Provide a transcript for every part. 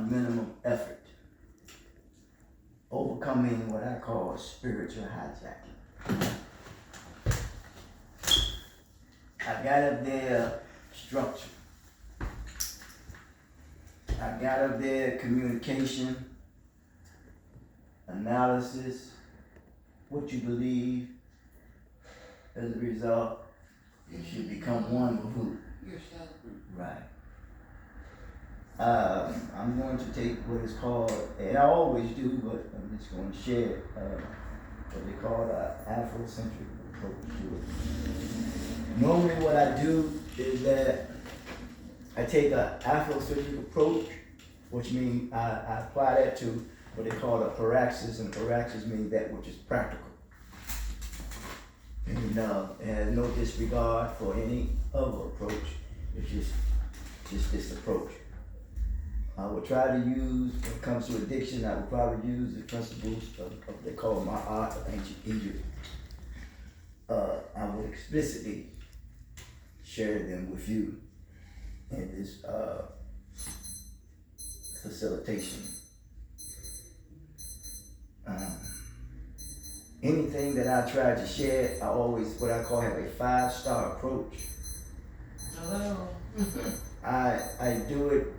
minimum effort. Overcoming what I call spiritual hijacking. I got up there structure. I got up there communication, analysis, what you believe. As a result, you should become one with who? Yourself. Right. I'm going to take what is called, and I always do, but I'm just going to share what they call the Afro Centric approach to it. Normally what I do is that I take an Afro Centric approach, which means I apply that to what they call the paraxis, and paraxis means that which is practical. And it has no disregard for any other approach. It's just this approach. I would try to use, when it comes to addiction, I would probably use the principles of what they call Maat of ancient Egypt. I would explicitly share them with you in this facilitation. Anything that I try to share, I always, what I call, have a 5-star approach. Hello. I do it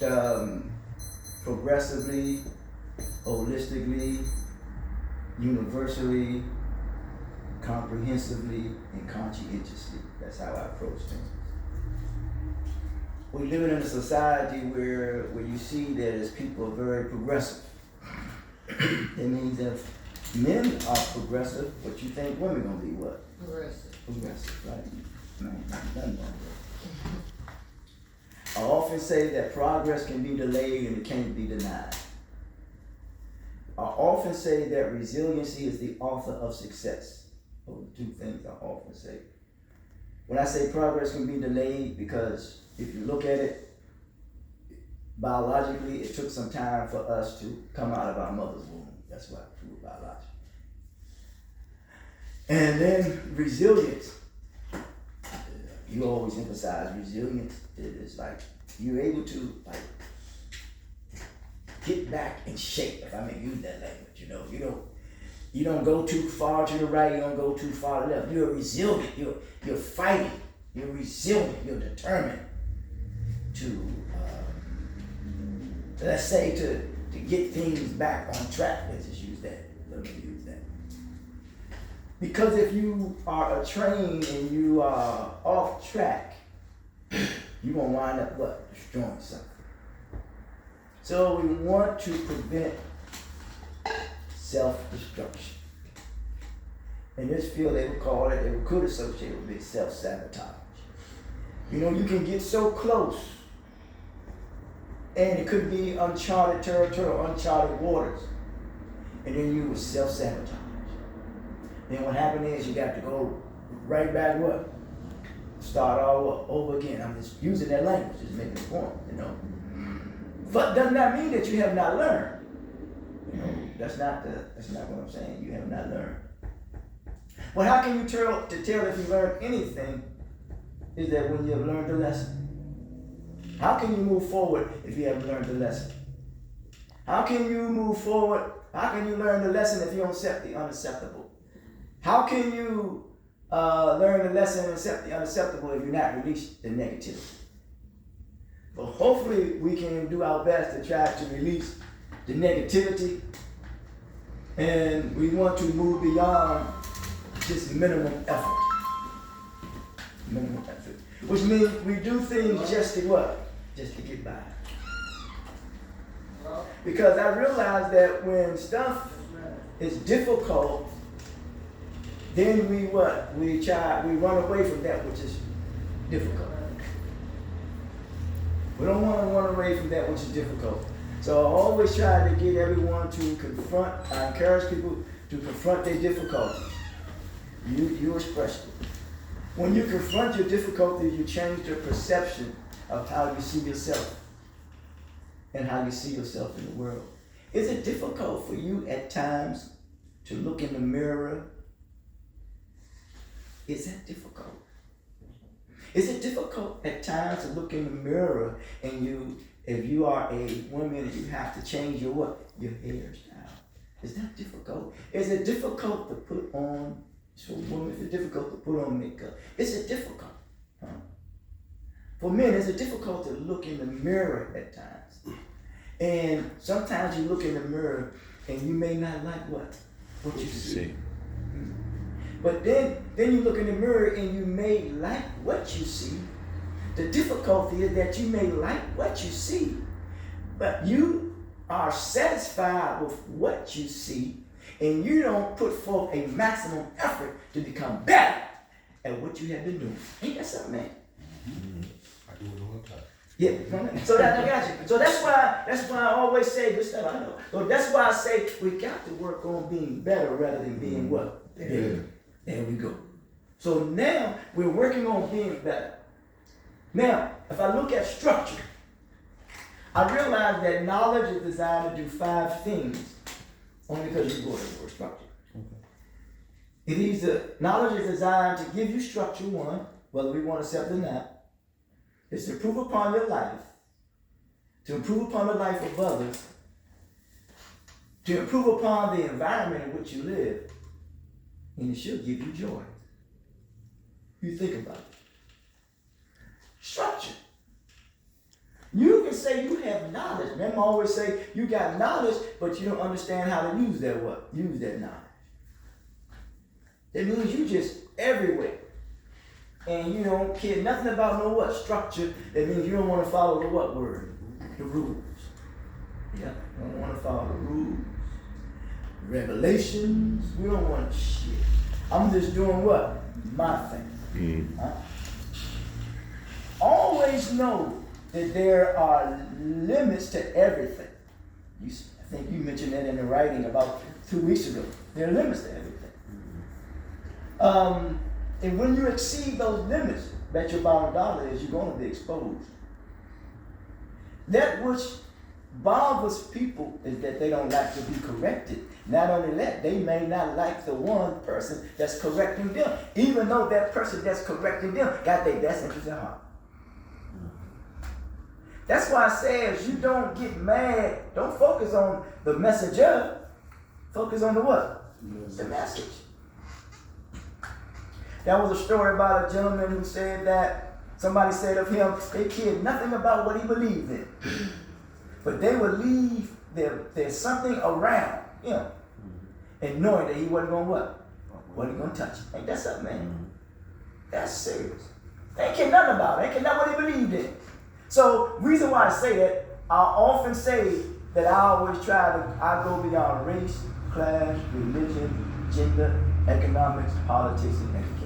progressively, holistically, universally, comprehensively, and conscientiously. That's how I approach things. We're living in a society where you see that as people are very progressive. It means that men are progressive, but you think women gonna be what? Progressive. Progressive, right? No, nothing wrong with it. I often say that progress can be delayed and it can't be denied. I often say that resiliency is the author of success. Those are two things I often say. When I say progress can be delayed, because if you look at it, biologically, it took some time for us to come out of our mother's womb. That's why it's true biology. And then resilience. You always emphasize resilience. It's like you're able to get back in shape, if I may use that language. You don't go too far to the right, you don't go too far to the left. You're resilient, you're fighting, you're resilient, you're determined to let's say to get things back on track. Let's just use that. Let me use that. Because if you are a train and you are off track, you're going to wind up what? Destroying something. So we want to prevent self-destruction. In this field, they could associate it with self-sabotage. You can get so close, and it could be uncharted territory or uncharted waters, and then you will self-sabotage. Then what happened is you got to go right back what? Start all over again. I'm just using that language, just making a point, But does not mean that you have not learned. That's not what I'm saying. You have not learned. Well, how can you tell if you learned anything is that when you have learned the lesson? How can you move forward if you haven't learned the lesson? How can you move forward? How can you learn the lesson if you don't accept the unacceptable? How can you learn the lesson and accept the unacceptable if you're not release the negativity? But hopefully we can do our best to try to release the negativity, and we want to move beyond just minimum effort. Minimum effort. Which means we do things just to what? Just to get by. Because I realize that when stuff is difficult, then we run away from that which is difficult. We don't want to run away from that which is difficult. So I always try to get everyone to confront, I encourage people to confront their difficulties. You express it. When you confront your difficulties, you change your perception of how you see yourself and how you see yourself in the world. Is it difficult for you at times to look in the mirror? Is that difficult? Is it difficult at times to look in the mirror and you if you are a woman and you have to change your what? Your hairstyle. Is that difficult? Is it difficult to put on, so women, is it difficult to put on makeup? Is it difficult? Huh? For men, is it difficult to look in the mirror at times? And sometimes you look in the mirror and you may not like what you see. But then you look in the mirror and you may like what you see. The difficulty is that you may like what you see, but you are satisfied with what you see, and you don't put forth a maximum effort to become better at what you have been doing. Ain't that something, man? Mm-hmm. I do it all the time. Yeah, so that I got you. So that's why I always say this stuff. I know. So that's why I say we got to work on being better rather than being what? Better. There we go. So now we're working on being better. Now, if I look at structure, I realize that knowledge is designed to do 5 things only because you go to the word structure. Okay. Knowledge is designed to give you structure, one, whether we want to accept it or not. It's to improve upon your life, to improve upon the life of others, to improve upon the environment in which you live, and it should give you joy. You think about it. Structure. You can say you have knowledge. Remember, I always say you got knowledge, but you don't understand how to use that what? Use that knowledge. That means you just everywhere. And you don't care nothing about no what? Structure. That means you don't want to follow the what word? The rules. Yeah, you don't want to follow the rules. Regulations. We don't want shit. I'm just doing what? My thing. Huh? Always know that there are limits to everything. I think you mentioned that in the writing about 2 weeks ago. There are limits to everything. And when you exceed those limits, bet your bottom dollar is you're going to be exposed. That which bothers people is that they don't like to be corrected. Not only that, they may not like the one person that's correcting them, even though that person that's correcting them got their best interest at heart. That's why I say if you don't get mad, don't focus on the messenger, focus on the what? The message. That was a story about a gentleman who said that somebody said of him, they cared nothing about what he believed in. But they would leave there's something around him. And knowing that he wasn't going to what? Wasn't going to touch it. Ain't that something, man? That's serious. They ain't care nothing about it. They ain't care nothing what he believed in. So, reason why I say that, I often say that I go beyond race, class, religion, gender, economics, politics, and education.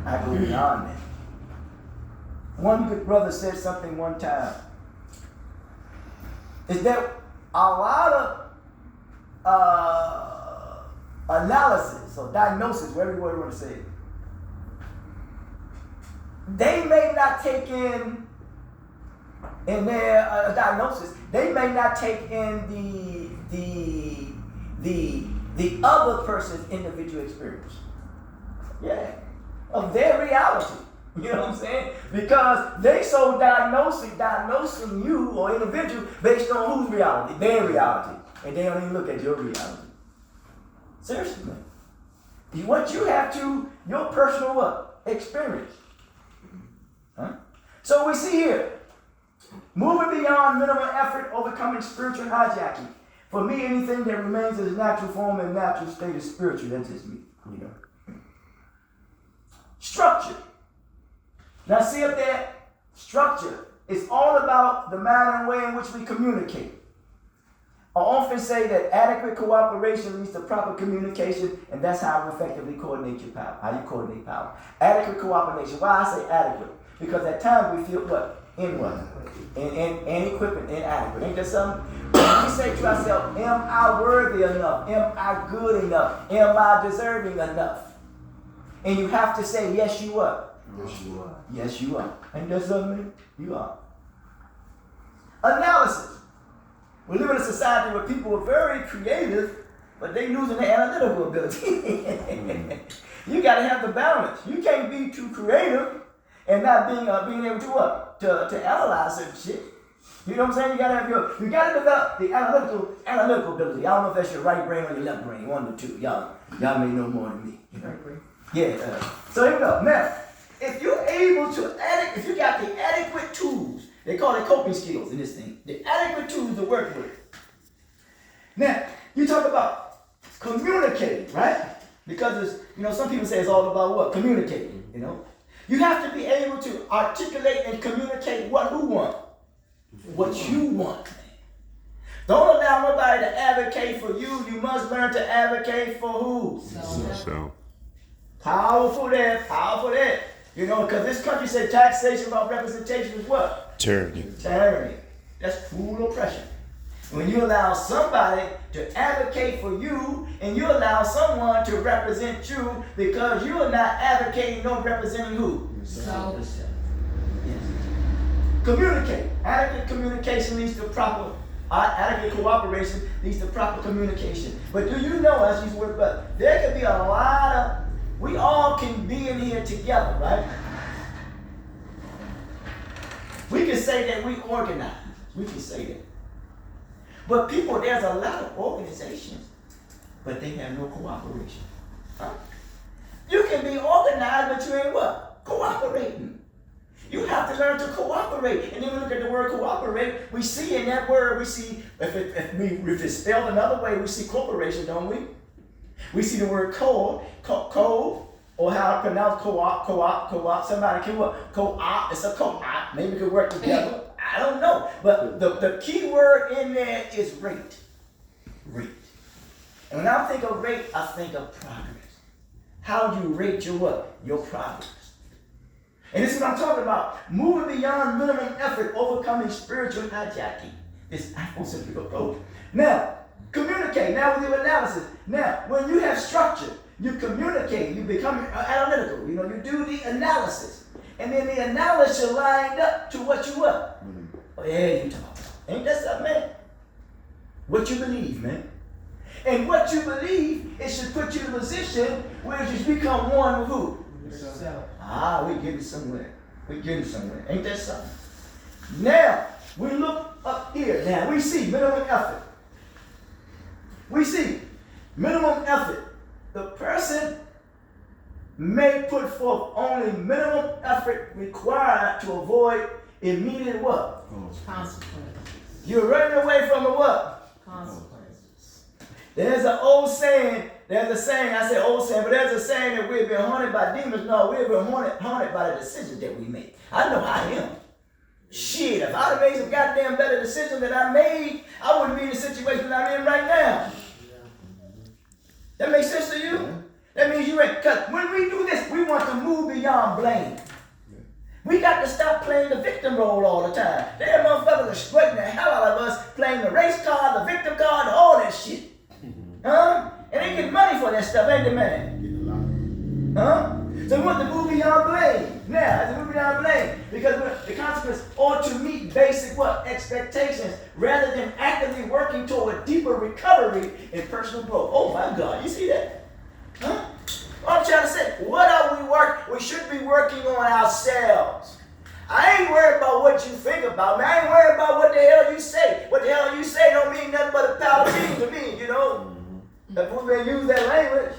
I go beyond that. One good brother said something one time. Is that a lot of analysis or diagnosis, whatever you want to say, they may not take in their diagnosis, they may not take in the other person's individual experience. Yeah, of their reality. You know what I'm saying? Because they so diagnosing you or individual based on whose reality? Their reality. And they don't even look at your reality. Seriously, man. What you have to, your personal what? Experience. Huh? So we see here, moving beyond minimum effort, overcoming spiritual hijacking. For me, anything that remains in its natural form and natural state is spiritual. That's just me. You know. Structure. Now see up there, structure is all about the manner and way in which we communicate. I often say that adequate cooperation leads to proper communication, and that's how you effectively coordinate your power. How you coordinate power. Adequate cooperation. Why I say adequate? Because at times we feel what? Inadequate, inadequate. Ain't that something? When we say to ourselves, am I worthy enough? Am I good enough? Am I deserving enough? And you have to say, yes, you are. Yes, you are. Yes, you are. Ain't that something? You are. Analysis. We live in a society where people are very creative, but they losing their analytical ability. You got to have the balance. You can't be too creative and not being able to what? To analyze certain shit. You know what I'm saying? You gotta develop the analytical ability. I don't know if that's your right brain or your left brain, one of the two. Y'all may know more than me. You know? Right brain. Yeah. So here we go. Now, if you're able to if you got the adequate tools, they call it coping skills in this thing. The adequate tools to work with. Now, you talk about communicating, right? Because some people say it's all about what? Communicating, You have to be able to articulate and communicate who want. What you want. Don't allow nobody to advocate for you. You must learn to advocate for who? So. Powerful there. Because this country said taxation about representation is what? Tyranny. That's cruel oppression. When you allow somebody to advocate for you and you allow someone to represent you because you are not advocating nor representing who? Yourself. Yes. Communicate. Adequate communication leads to proper, adequate cooperation leads to proper communication. But do you know, as you work, but there could be a lot of, we all can be in here together, right? We can say that we organize. We can say that. But people, there's a lot of organizations, but they have no cooperation. Huh? You can be organized, but you ain't what? Cooperating. You have to learn to cooperate. And then we look at the word cooperate, we see in that word, we see, if it's spelled another way, we see corporation, don't we? We see the word co, or how to pronounce co-op. Somebody can what? Co-op, it's a co-op. Maybe we could work together. I don't know. But the key word in there is rate. Rate. And when I think of rate, I think of progress. How do you rate your what? Your progress. And this is what I'm talking about. Moving beyond minimum effort, overcoming spiritual hijacking. This Afro Centric approach. Now, communicate. Now with your analysis. Now, when you have structure, you communicate. You become analytical. You do the analysis. And then the analysis lined up to what you what? Oh, yeah, you talk. Ain't that something, man? What you believe, man. And what you believe, it should put you in a position where you become one with who? Yourself. We're getting somewhere. Ain't that something? Now, we look up here. Now, we see minimum effort. The person may put forth only minimum effort required to avoid immediate what? Consequences. You're running away from the what? Consequences. There's an old saying, I say old saying, but there's a saying that we've been haunted by demons. No, we've been haunted by the decisions that we make. I know I am. Shit, if I'd have made some goddamn better decisions than I made, I wouldn't be in the situation that I'm in right now. That makes sense to you? Yeah. That means you ain't, because when we do this, we want to move beyond blame. Yeah. We got to stop playing the victim role all the time. There motherfuckers exploiting the hell out of us, playing the race card, the victim card, all that shit. Huh? And they get money for that stuff, ain't they, man? Huh? So we want to move beyond blame. Now, as we move beyond blame, because the consequence ought to meet basic what? Expectations, rather than actively working toward a deeper recovery and personal growth. Oh my God, you see that? Huh? What I'm trying to say, what are we working? We should be working on ourselves. I ain't worried about what you think about me. I ain't worried about what the hell you say. What the hell you say don't mean nothing but a pile of beans to me, If we're going to use that language.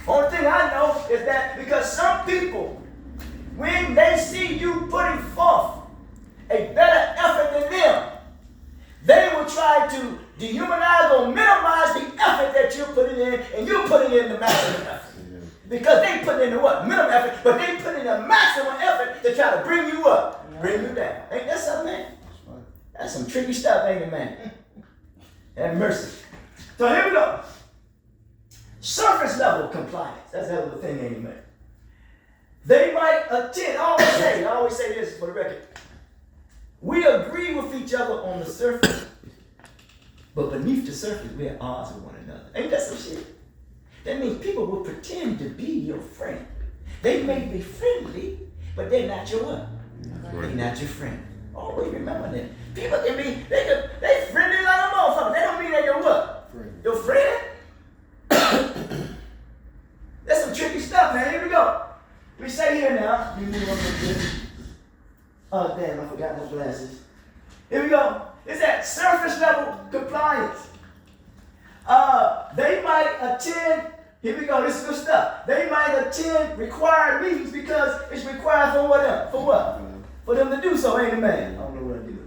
Only thing I know is that because some people, when they see you putting forth a better effort than them, they will try to dehumanize or minimize the effort that you're putting in, and you're putting in the maximum effort. Because they put in the what? Minimum effort, but they put in the maximum effort to try to bring you up, bring you down. Ain't that something, man? That's some tricky stuff, ain't it, man? Have mercy. So here we go. Surface level compliance. That's a hell of a thing, ain't it, man? They might attend, I always say this for the record. We agree with each other on the surface, but beneath the surface, we're at odds with one another. Ain't that some shit? That means people will pretend to be your friend. They may be friendly, but they're not your what? They're not your friend. Always remember that. People can be, they friendly like a motherfucker. They don't mean they're your what? Your friend? That's some tricky stuff, man. Here we go. We say here now. You move on to this. Oh, damn, I forgot my glasses. attend, here we go, this is good stuff. They might attend required meetings because it's required for what? For what? For them to do so, ain't it, man? I don't know what I do.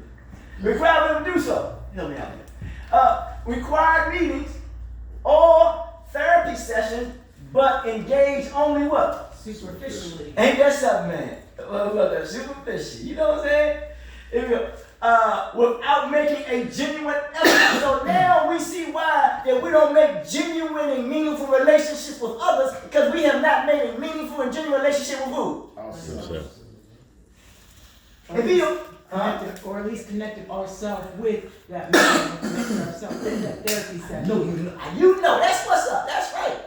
Required for them to do so. Help me out here. Required meetings or therapy sessions, but engage only what? Superficially. Ain't that something, man? Look, superficial. You know what I'm saying? Here we go. Without making a genuine effort. So now we see why that we don't make genuine and meaningful relationships with others because we have not made a meaningful and genuine relationship with who? Ourselves. If you don't, Connected, or at least connected ourselves with that man, connected ourselves with that therapy session. no, you know, that's what's up. That's right.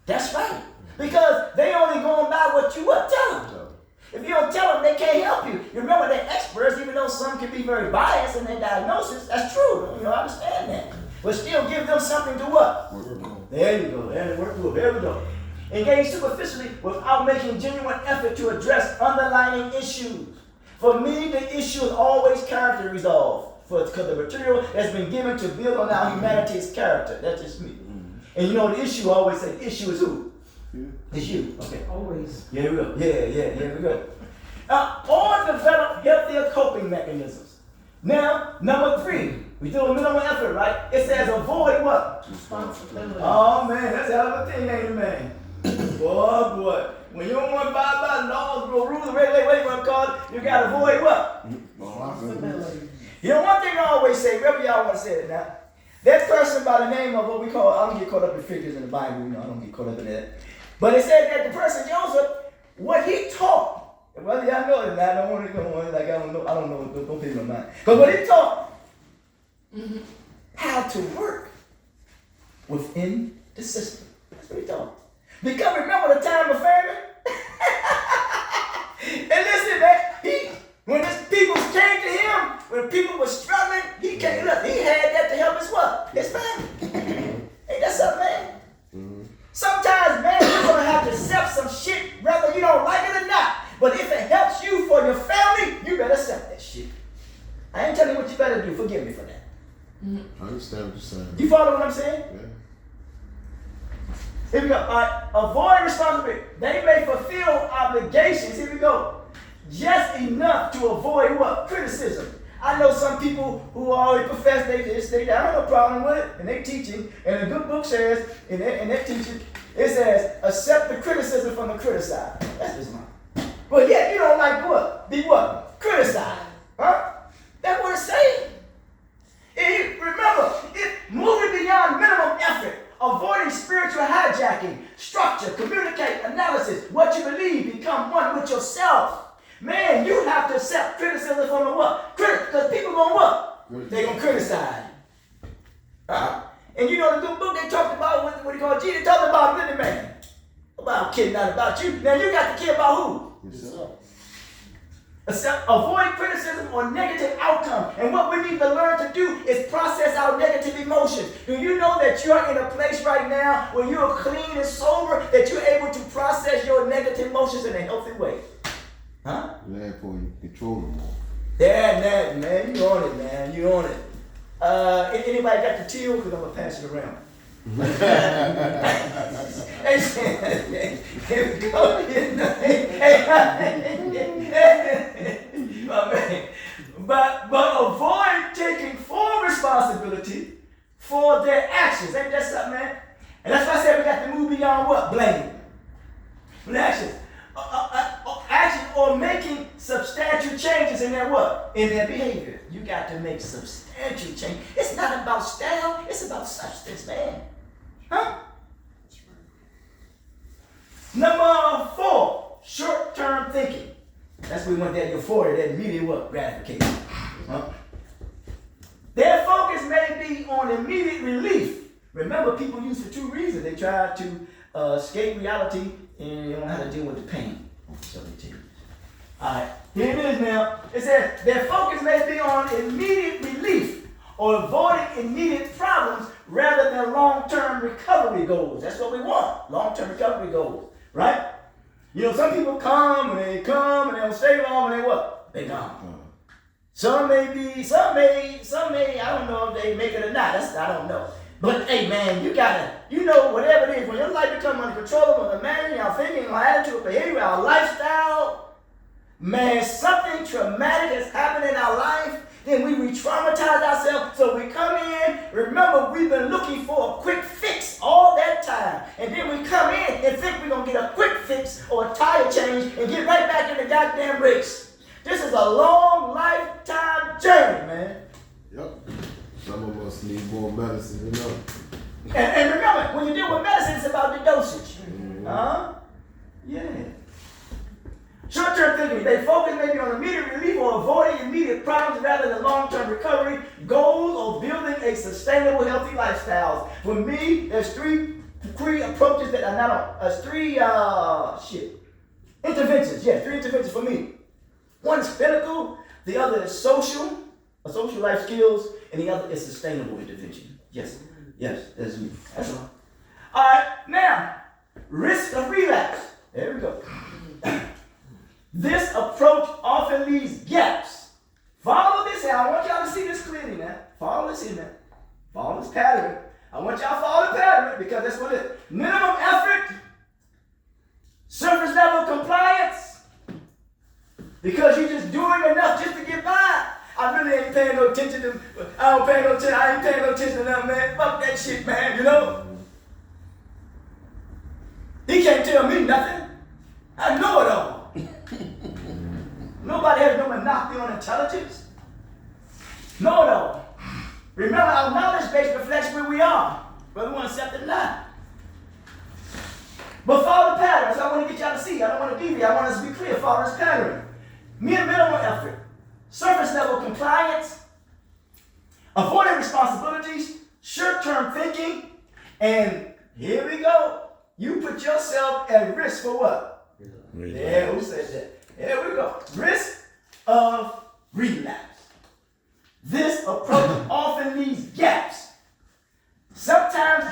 That's right. Because they only going by what you tell them. If you don't tell them, they can't help you. You remember they're experts, even though some can be very biased in their diagnosis. That's true. You know, I understand that. But still give them something to what? There you go. There, work through it. There we go. Engage superficially without making genuine effort to address underlying issues. For me, the issue is always character resolve. Because the material that's been given to build on our humanity is character. That's just me. And you know the issue, I always say, the issue is who? It's you. Okay. Always. Yeah, we go. Yeah, we go. Or develop healthier coping mechanisms. Now, number 3, we do a minimum effort, right? It says avoid what? Responsibility. Oh man, that's a hell of a thing, ain't it, man? Boy. When you don't want to abide by laws, rules, and regulations, what you want to call it, you got to avoid what? Responsibility. You know, one thing I always say, wherever y'all want to say it now, that person by the name of what we call, I don't get caught up in figures in the Bible, you know, I don't get caught up in that. But it said that the person, Joseph, what he taught, whether y'all know it or not, I don't want to go on, like I don't know, don't pay no mind. But what he taught, how to work within the system. That's what he taught. Because remember the time of famine? And listen, man, when his people came to him, when people were struggling, he came, look, he had that to help his what? His family. Ain't that something, man? Sometimes, man, you're going to have to accept some shit whether you don't like it or not. But if it helps you for your family, you better accept that shit. I ain't telling you what you better do. Forgive me for that. I understand what you're saying. You follow what I'm saying? Yeah. Here we go. All right. Avoid responsibility. They may fulfill obligations. Here we go. Just enough to avoid what? Criticism. I know some people who already profess they this, they that. I have no problem with it, and they teaching. And the good book says, in their teaching, it says, accept the criticism from the criticized. That's just mine. But yet you don't like what? Be what? Criticized. Huh? That's what it's saying. Remember, it's moving beyond minimum effort, avoiding spiritual hijacking, structure, communicate, analysis, what you believe, become one with yourself. Man, you have to accept criticism from the what? Because people gonna what? They gonna criticize you. And you know the good book they talked about, what they call Jesus, they talked about really, man. About kidding, not about you. Now you got to care about who? Yourself. Avoid criticism or negative outcome. And what we need to learn to do is process our negative emotions. Do you know that you're in a place right now where you're clean and sober, that you're able to process your negative emotions in a healthy way? Huh? Therefore, you control them more. Yeah, man. You on it, man. You on it. Anybody got the till? Because I'm going to pass it around. But avoid taking full responsibility for their actions. Ain't that something, man? And that's why I said we got to move beyond what? Blame. Actions. Action or making substantial changes in their what? In their behavior. You got to make substantial change. It's not about style, it's about substance, man. Huh? Number 4, short-term thinking. That's what we want, that euphoria, that immediate what? Gratification. Huh? Their focus may be on immediate relief. Remember, people use for 2 reasons. They try to escape reality and they don't know how to deal with the pain. So they tell you. Alright, here it is now. It says, their focus may be on immediate relief or avoiding immediate problems rather than long-term recovery goals. That's what we want, long-term recovery goals, right? You know, some people come and they don't stay long and they what? They gone. Some may, I don't know if they make it or not. I don't know. But hey man, you gotta, you know, whatever it is, when your life becomes uncontrollable, the man, your thinking, your attitude, behavior, our lifestyle, man, something traumatic has happened in our life, then we re-traumatize ourselves. So we come in, remember we've been looking for a quick fix all that time. And then we come in and think we're gonna get a quick fix or a tire change and get right back in the goddamn race. This is a long lifetime journey, man. Yep. Some of us need more medicine than others. And remember, when you deal with medicine, it's about the dosage. Yeah. Short-term thinking, they focus maybe on immediate relief or avoiding immediate problems rather than long-term recovery, goals, or building a sustainable, healthy lifestyle. For me, there's three approaches that are not on, three interventions. Yeah, three interventions for me. One is clinical, the other is social life skills, and the other is sustainable intervention. Yes, that's me. That's all. All right, now, risk of relapse. There we go. This approach often leaves gaps. Follow this here. I want y'all to see this clearly now. Follow this here now. Follow this pattern. I want y'all to follow the pattern because that's what it is. Minimum effort, surface level compliance, because you're just doing enough just to get by. I really ain't paying no attention to, I ain't paying no attention to them, man. Fuck that shit, man, you know? He can't tell me nothing. I know it all. Nobody has no monopoly on intelligence. Know it all. Remember, our knowledge base reflects where we are, whether we want to accept it or not. But follow the pattern. So I want to get y'all to see. I don't want to deviate. I want us to be clear. Follow this pattern. Minimal effort. Surface level compliance. Avoiding responsibilities. Short-term thinking. And here we go. You put yourself at risk for what? Yeah, who said that? Here we go. Risk of relapse. This approach often leaves gaps. Sometimes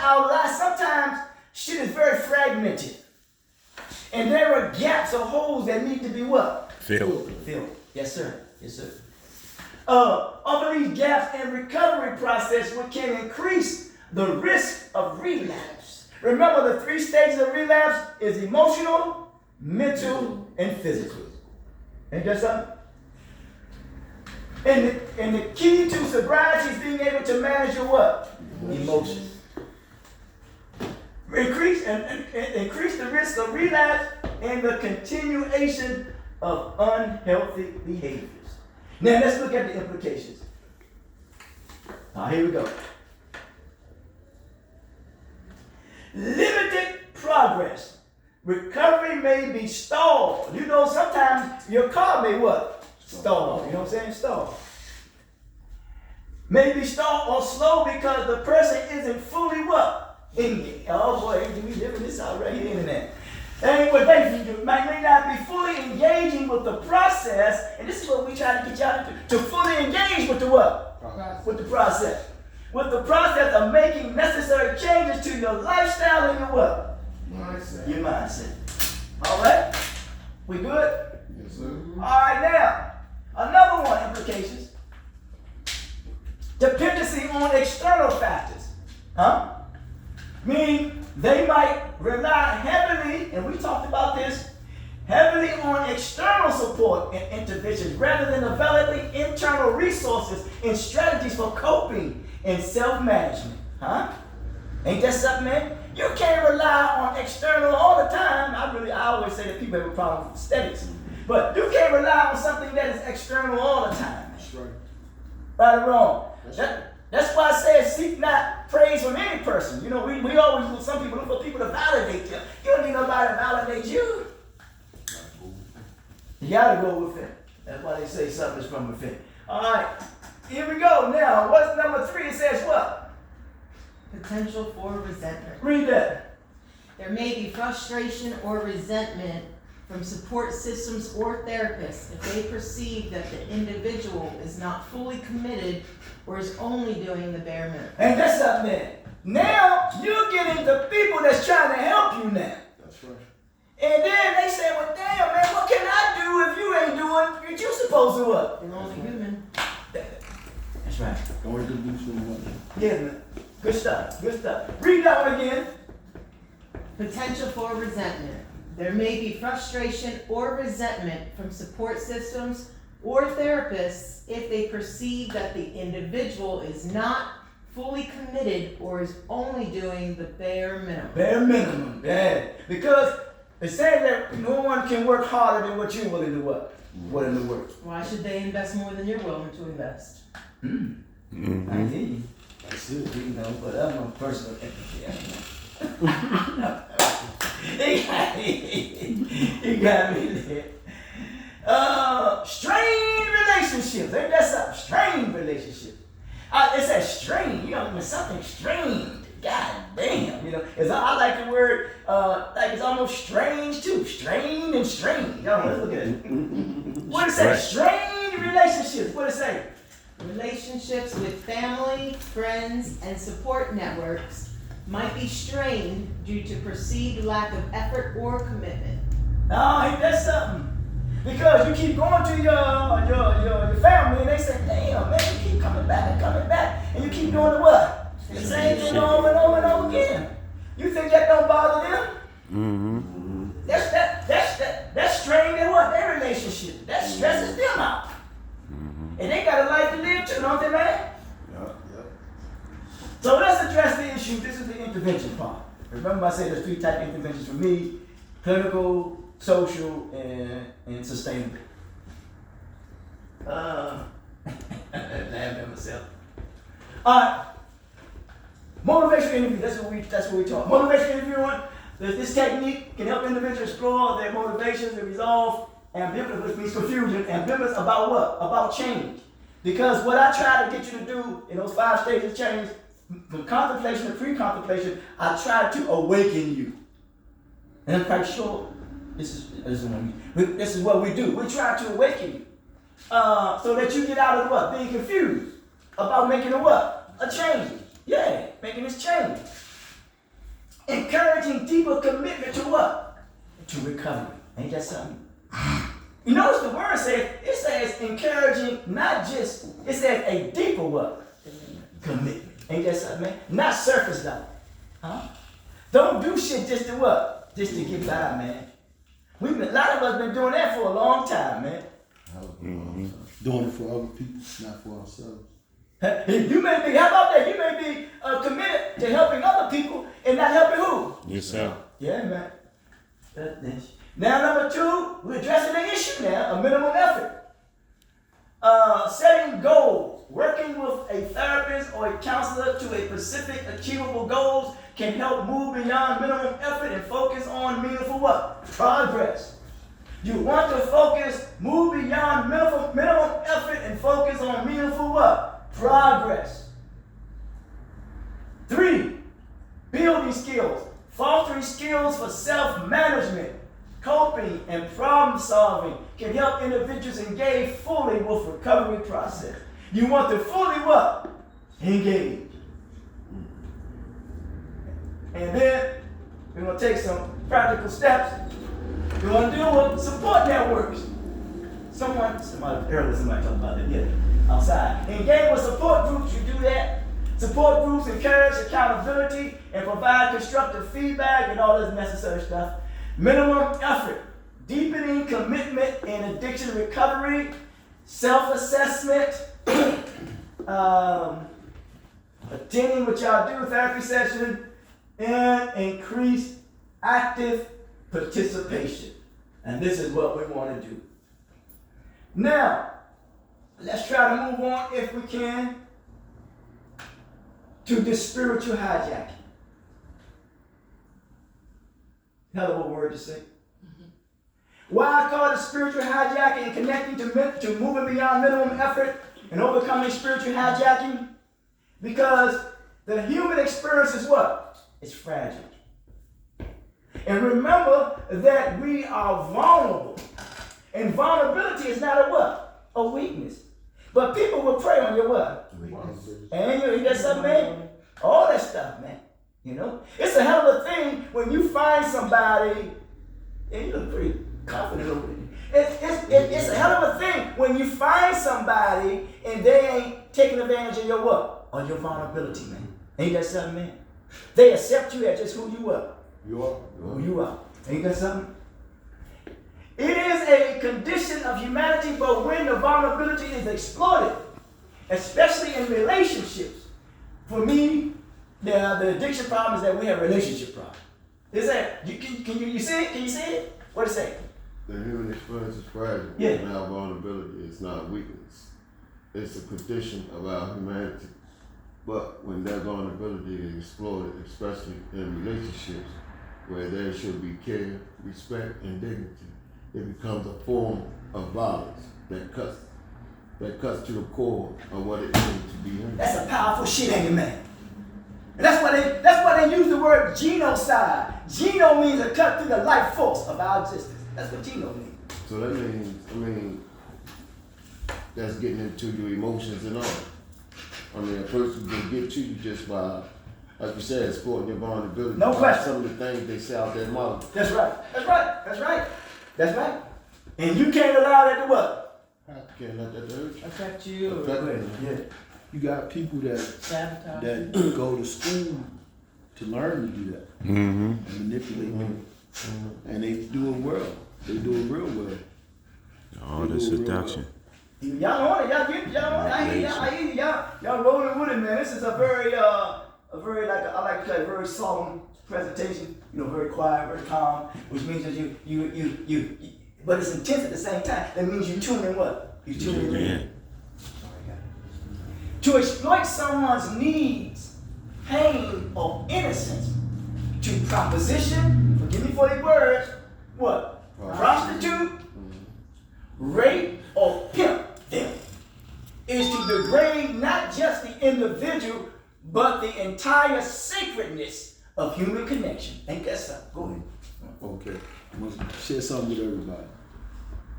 shit is very fragmented. And there are gaps or holes that need to be what? Filled. Yes, sir. Often these gaps in recovery process which can increase the risk of relapse. Remember, the 3 stages of relapse is emotional, mental, and physical. Ain't that something? And the key to sobriety is being able to manage your what? Emotions. Increase the risk of relapse and the continuation of unhealthy behaviors. Now let's look at the implications. Here we go. Limited progress. Recovery may be stalled. You know, sometimes your car may what? Stall. You know what I'm saying? Stall. May be stalled or slow because the person isn't fully what? Engaged. Oh boy, we living this out right here in that. And what they may not be fully engaging with the process, and this is what we try to get y'all to fully engage with the what? With the process. With the process of making necessary changes to your lifestyle and your what? Mindset. Your mindset. All right? We good? Yes, sir. All right, now, another one, implications. Dependency on external factors. Meaning they might rely heavily, and we talked about this, heavily on external support and interventions rather than developing internal resources and strategies for coping and self-management. Ain't that something, man? You can't rely on external all the time. I always say that people have a problem with aesthetics. But you can't rely on something that is external all the time. That's right. Right or wrong. That's why I say seek not praise from any person. You know, we always, some people look for people to validate you. You don't need nobody to validate you. You gotta go with it. That's why they say something is from within. All right, here we go. Now, what's number 3? It says what? Potential for resentment. Read that. There may be frustration or resentment from support systems or therapists if they perceive that the individual is not fully committed or is only doing the bare minimum. And that's something there. Now, you're getting the people that's trying to help you now. That's right. And then they say, well, damn, man, what can I do if you ain't doing what you're supposed to what? You're only human. That's right. Going to do so much. Yeah, man. Good stuff. Good stuff. Read that one again. Potential for resentment. There may be frustration or resentment from support systems or therapists if they perceive that the individual is not fully committed or is only doing the bare minimum. Bare minimum, yeah. Because they say that no one can work harder than what you're willing to work. Willing to work. Why should they invest more than you're willing to invest? I hear you. That's it. You know, but that's my personal empathy. You got me there. Strained relationships. Ain't that something? Strained relationships. It says strained. You know, something strained. God damn. You know, I like the word, like it's almost strange too. Strained and strained. Y'all let's look at it. What it say? Strained relationships. What it say? Relationships with family, friends, and support networks might be strained due to perceived lack of effort or commitment. Oh, ain't that something? Because you keep going to your family and they say, damn, man, you keep coming back, and you keep doing the what? The same thing over and over and over again. You think that don't bother them? That's strained in what? Their relationship. That stresses them out. And they got a life to live too, don't they, man? Yep. So let's address the issue. This is the intervention part. Remember I said there's 3 types of interventions for me: clinical, social, and sustainable. Laugh at myself. Alright. Motivational interview, that's what we talk. Motivational interviewing, this technique can help individuals explore their motivations and resolve ambivalence, which means confusion, ambivalence about what? About change. Because what I try to get you to do in those 5 stages of change, from contemplation to pre-contemplation, I try to awaken you. And I'm quite sure this is what we do. We try to awaken you. So that you get out of what? Being confused about making a what? A change. Yeah, making this change. Encouraging deeper commitment to what? To recovery. Ain't that something? You notice the word says, it says encouraging, not just, it says a deeper what? Commitment. Ain't that something, man? Not surface level. Huh? Don't do shit just to what? Just to get by, man. A lot of us been doing that for a long time, man. Doing it for other people, not for ourselves. You may be, how about that? You may be committed to helping other people and not helping who? Yourself. Yeah, man. Now, number 2, we're addressing the issue now, a minimum effort. Setting goals. Working with a therapist or a counselor to a specific achievable goals can help move beyond minimum effort and focus on meaningful what? Progress. You want to move beyond minimum effort and focus on meaningful what? Progress. 3, building skills. Fostering skills for self-management, coping, and problem solving can help individuals engage fully with recovery process. You want to fully what? Engage. And then we're going to take some practical steps. We're going to deal with support networks. Somebody talked about that, yeah, outside. Engage with support groups, you do that. Support groups encourage accountability and provide constructive feedback and all this necessary stuff. Minimum effort, deepening commitment in addiction recovery, self-assessment, attending what y'all do, therapy session, and increased active participation. And this is what we want to do. Now, let's try to move on, if we can, to this spiritual hijacking. Hell of a word to say. Why I call it spiritual hijacking and connecting to moving beyond minimum effort and overcoming spiritual hijacking? Because the human experience is what? It's fragile. And remember that we are vulnerable. And vulnerability is not a what? A weakness. But people will prey on your what? And you get something, man? All that stuff, man. You know? It's a hell of a thing when you find somebody, and you look pretty confident over it. It's a hell of a thing when you find somebody and they ain't taking advantage of your what? Or your vulnerability, man. Ain't that something, man? They accept you as just who you are. You are. Who you are. Ain't that something? It is a condition of humanity, but when the vulnerability is exploited, especially in relationships, for me, the addiction problem is that we have relationship problem. Is that can you see it? Can you see it? What it say? The human experience is fragile. Yeah. And our vulnerability is not weakness. It's a condition of our humanity. But when that vulnerability is exploited, especially in relationships where there should be care, respect, and dignity, it becomes a form of violence that cuts to the core of what it means to be human. That's a powerful shit, ain't it, man? And that's why they use the word genocide. Geno means a cut through the life force of our existence. That's what geno means. So that means, that's getting into your emotions and all. A person can get to you just by, like you said, exploiting your vulnerability. No question. Some of the things they say out there in modern. That's right. That's right. That's right. That's right. And you can't allow that to what? I can't let that hurt you. Affect you. Affect me. Yeah. You got people that Sabotage. go to school to learn to do that and manipulate people, and they do it well. They do it real well. All this seduction. Y'all on it. Y'all get it. Y'all on it. I hear you. Y'all rolling with it, man. This is a very like I like to say, very solemn presentation. You know, very quiet, very calm, which means that you but it's intense at the same time. That means you tune in what? You tune in. To exploit someone's needs, pain, or innocence, to proposition, forgive me for the words, what? Prostitute, rape, or pimp them, is to degrade not just the individual, but the entire sacredness of human connection. Ain't that something? Go ahead. Okay, I'm gonna share something with everybody.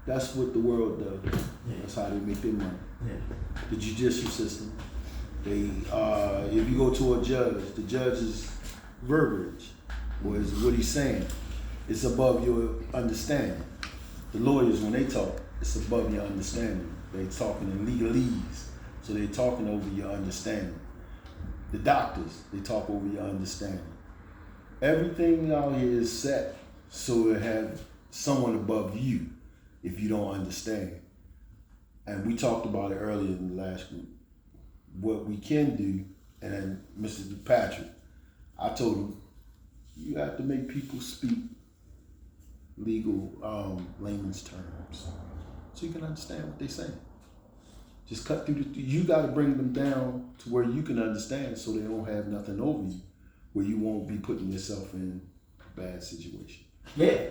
That's what the world does. That's how they make their money. Yeah. The judicial system. They, if you go to a judge, the judge's verbiage was what he's saying. It's above your understanding. The lawyers, when they talk, it's above your understanding. They talking in legalese, so they talking over your understanding. The doctors, they talk over your understanding. Everything out here is set so it have someone above you if you don't understand. And we talked about it earlier in the last group. What we can do, and then Mr. Patrick, I told him, you have to make people speak legal layman's terms so you can understand what they're saying. Just cut through you got to bring them down to where you can understand so they don't have nothing over you, where you won't be putting yourself in a bad situation. Yeah,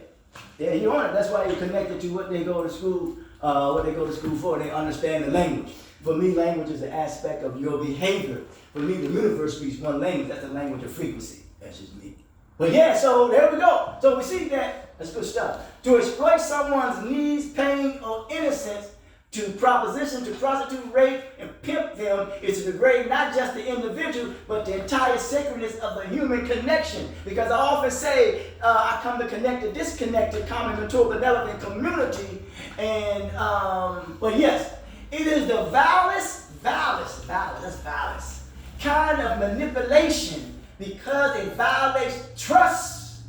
you're on it. That's why you're connected to what they go to school, for. They understand the language. For me, language is an aspect of your behavior. For me, the universe speaks one language. That's the language of frequency. That's just me. But yeah, so there we go. So we see that. That's good stuff. To exploit someone's needs, pain, or innocence, to proposition, to prostitute, rape, and pimp them is to degrade not just the individual, but the entire sacredness of the human connection. Because I often say, I come to connect the disconnected, common into a benevolent community. And, but yes, it is the vilest kind of manipulation because it violates trust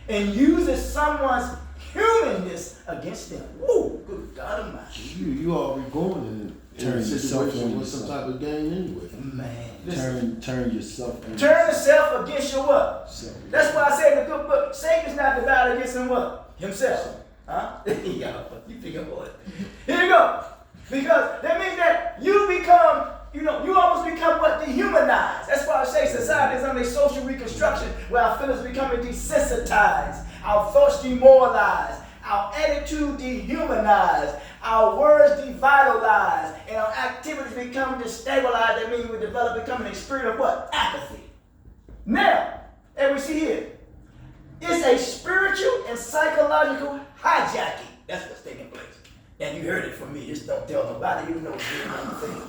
and uses someone's humanness against them. Woo, good God Almighty. You already going in a situation with some type of game anyway. Man, listen. Turn yourself in. Turn yourself against your what? Self. That's why I say in the good book, Satan is not divided against him what? Himself. Huh? Yeah, you pick up on it. Here you go. Because that means that you become, you almost become what? Dehumanized. That's why I say society is under social reconstruction where our feelings becoming desensitized, our thoughts demoralized, our attitude dehumanized, our words devitalized, and our activities become destabilized. That means we develop becoming a spirit of what? Apathy. Now, as we see here, it's a spiritual and psychological hijacking. That's what's taking place. And you heard it from me. Just don't tell nobody. You know what I'm saying.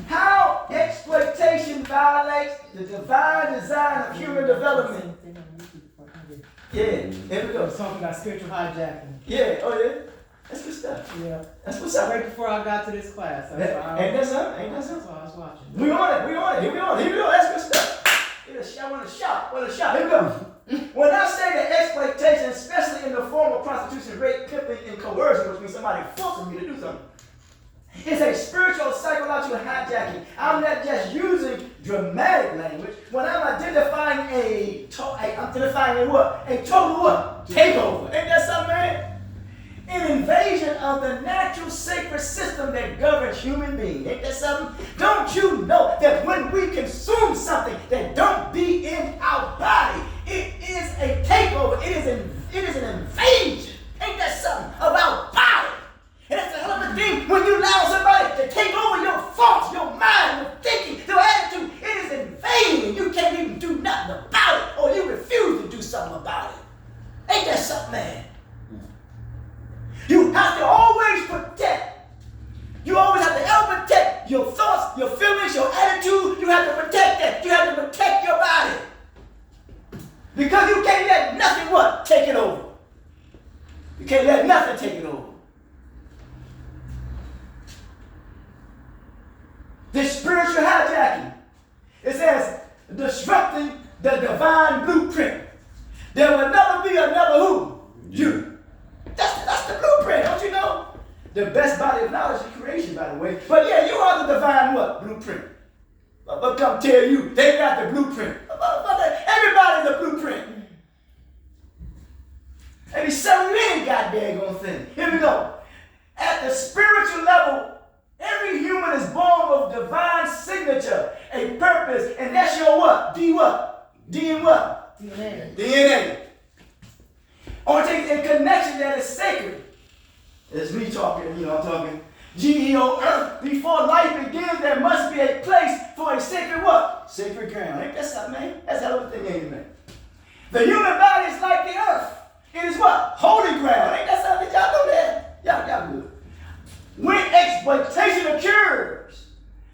How exploitation violates the divine design of human development. Yeah, here we go. Talking about spiritual hijacking. Yeah, oh yeah. That's good stuff. Yeah. That's what's up? Right before I got to this class. Ain't that something? Ain't that That's something? why I was watching. We on it. Here we go. That's good stuff. I want to shout. Here we go. When I say that exploitation, especially in the form of prostitution, rape, pimping, and coercion, which means somebody forcing me to do something, it's a spiritual, psychological hijacking. I'm not just using dramatic language when I'm identifying a what? A total what? Takeover. Ain't that something, man? An invasion of the natural sacred system that governs human beings. Ain't that something? Don't you know that when we consume something that don't be in our body, it is a takeover. It is an invasion. Ain't that something? Of our body. And that's a hell of a thing when you allow somebody to take over your thoughts, your mind, your thinking, your attitude. It is invading. You can't even do nothing about it, or you refuse to do something about it. Ain't that something, man? You have to always protect. You always have to ever protect your thoughts, your feelings, your attitude. You have to protect that. You have to protect your body. Because you can't let nothing what? Take it over. You can't let nothing take it over. This spiritual hijacking. It says disrupting the divine blueprint. There will never be another who? You. That's the blueprint, don't you know? The best body of knowledge is creation, by the way. But yeah, you are the divine what? Blueprint. But come tell you, they got the blueprint. Everybody's a blueprint. And he's selling you any goddamn thing. Here we go. At the spiritual level, every human is born with divine signature, a purpose, and that's your what? D what? D in what? DNA. I want to take it in connection that is sacred. It's me talking, I'm talking. G-E-O, earth. Before life begins, there must be a place for a sacred what? Sacred ground. Ain't that something, man? That's a hell of a thing, ain't it, man? The human body is like the earth. It is what? Holy ground. Ain't that something? Y'all know that? Y'all good. When exploitation occurs,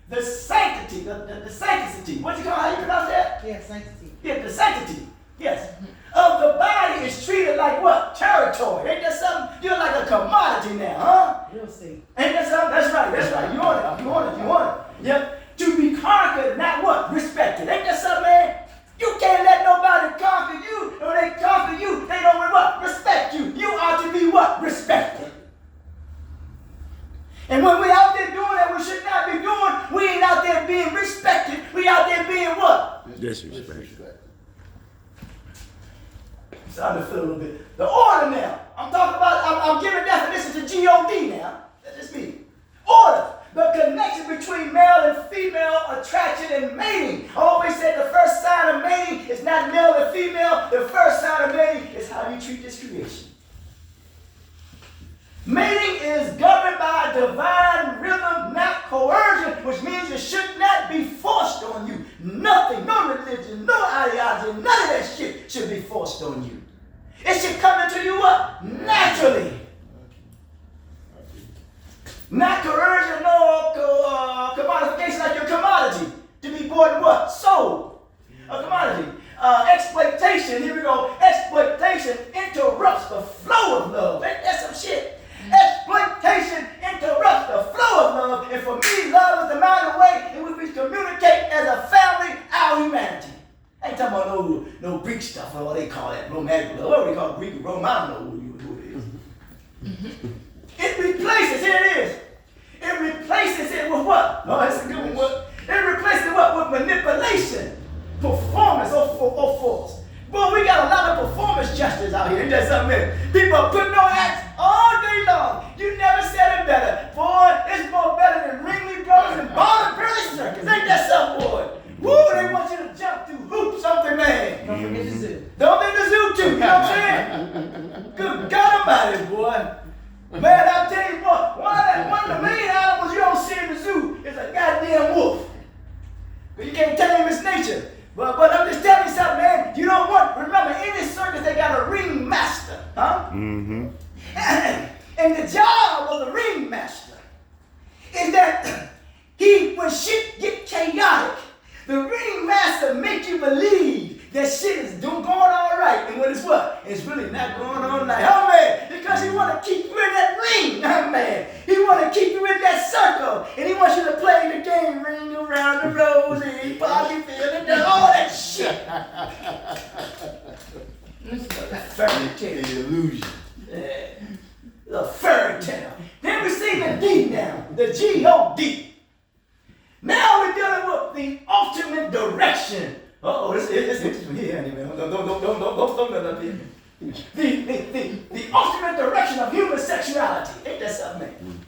the sanctity, the sanctity, what you call, how you pronounce that? Yeah, sanctity. Yeah, the sanctity, yes, of the body is treated like what? Territory. Ain't that something? You're like a commodity now, huh? Real estate. Ain't that something? That's right. You want it. Yep. To be conquered, not what? Respected. Ain't that something, man? You can't let nobody conquer you. When they conquer you, they don't what? Respect you. You ought to be what? Respected. And when we out there doing that we should not be doing, we ain't out there being respected. We out there being what? Disrespect. I'm starting to feel a little bit. The order now. I'm giving definition to G-O-D now. That's just me. Order. The connection between male and female attraction and mating. I always said the first sign of mating is not male and female. The first sign of mating is how you treat this creation. Mating is governed by divine rhythm, not coercion, which means it should not be forced on you. Nothing, no religion, no ideology, none of that shit should be forced on you. It should come into you what? Naturally. Not coercion, no commodification like your commodity. To be bought and what? Sold. A commodity. Exploitation, here we go. Exploitation interrupts the flow of love. Ain't that some shit? Exploitation interrupts the flow of love. And for me, love is the matter way in which we communicate as a family, our humanity. I ain't talking about no Greek stuff, or what they call that, romantic love. What do they call Greek and Rome? I don't know who it is. It replaces, here it is. It replaces it with what? No, that's a good one. It replaces it what? With manipulation, performance, or force. Boy, we got a lot of performance gestures out here. Ain't that something? People are putting on acts all day long. You never said it better. Boy, it's more better than Ringley Brothers and Ball and Pearly Circus. Ain't that something, boy? Woo, they want you to jump through hoops, something, man. Don't forget the zoo. Don't forget the zoo, too. You know what I'm saying? Good God Almighty, boy. Man, I'll tell you what, one of the main animals you don't see in the zoo is a goddamn wolf. But you can't tame its nature. But I'm just telling you something, man. You don't want, remember, in this circus they got a ring master, huh? Mm-hmm. And the job of the ring master is that when shit get chaotic, the ring master make you believe that shit is going all right. And when it's what? It's really not going on right. Oh, man, because he want to keep you in that ring. Oh, man. He want to go. And he wants you to play the game, ring around the rosy, party, feeling the all that shit. Fairy tale. The illusion. Yeah. The fairy tale. Then we see the D now, the G-O-D. Now we're dealing with the ultimate direction. Uh-oh, this is interesting here, anyway. Don't let up here. The ultimate direction of human sexuality. Ain't that something, man?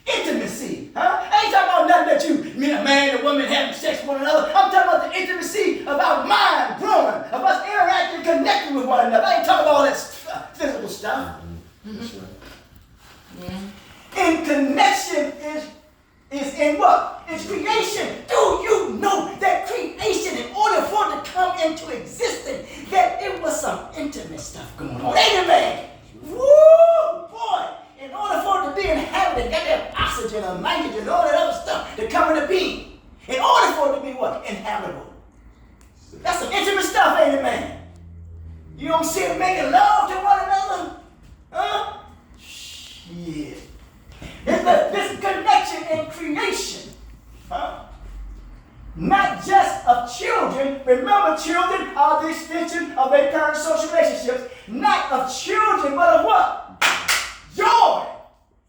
Intimacy, huh? I ain't talking about nothing that you, a man and a woman having sex with one another. I'm talking about the intimacy of our mind growing, of us interacting, connecting with one another. I ain't talking about all that physical stuff. That's right. And connection is in what? It's creation. Do you know that creation, in order for it to come into existence, that it was some intimate stuff going on? Ain't it, man? Woo, boy! In order for it to be inhabited, got that oxygen or nitrogen, all that other stuff to come into being. In order for it to be what? Inhabitable. That's some intimate stuff, ain't it, man? You don't see it making love to one another? Huh? Shit. This connection and creation, huh? Not just of children. Remember, children are the extension of their parents' social relationships. Not of children, but of what? Joy,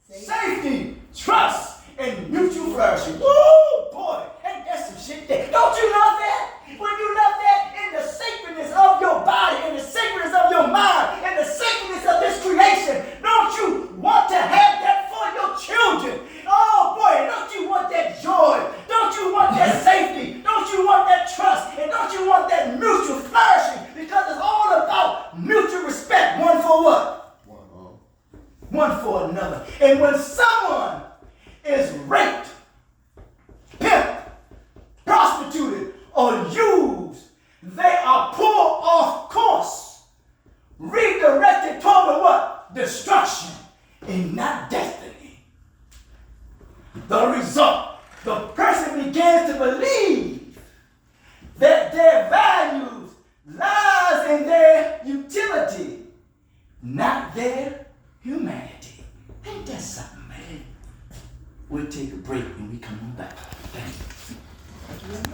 safety, trust, and mutual flourishing. Woo, boy, ain't that some shit there? Don't you love that? When you love that in the sacredness of your body, in the sacredness of your mind, in the sacredness of this creation, don't you want to have that for your children? Oh boy, don't you want that joy? Don't you want that safety? Don't you want that trust? And don't you want that mutual flourishing? Because it's all about mutual respect, one for what? One for another. And when someone is raped, pimped, prostituted, or used, they are pulled off course, redirected toward the what? Destruction and not destiny. The result, the person begins to believe that their values lies in their utility, not their humanity. Ain't that something, man? We'll take a break and we come on back. Thank you.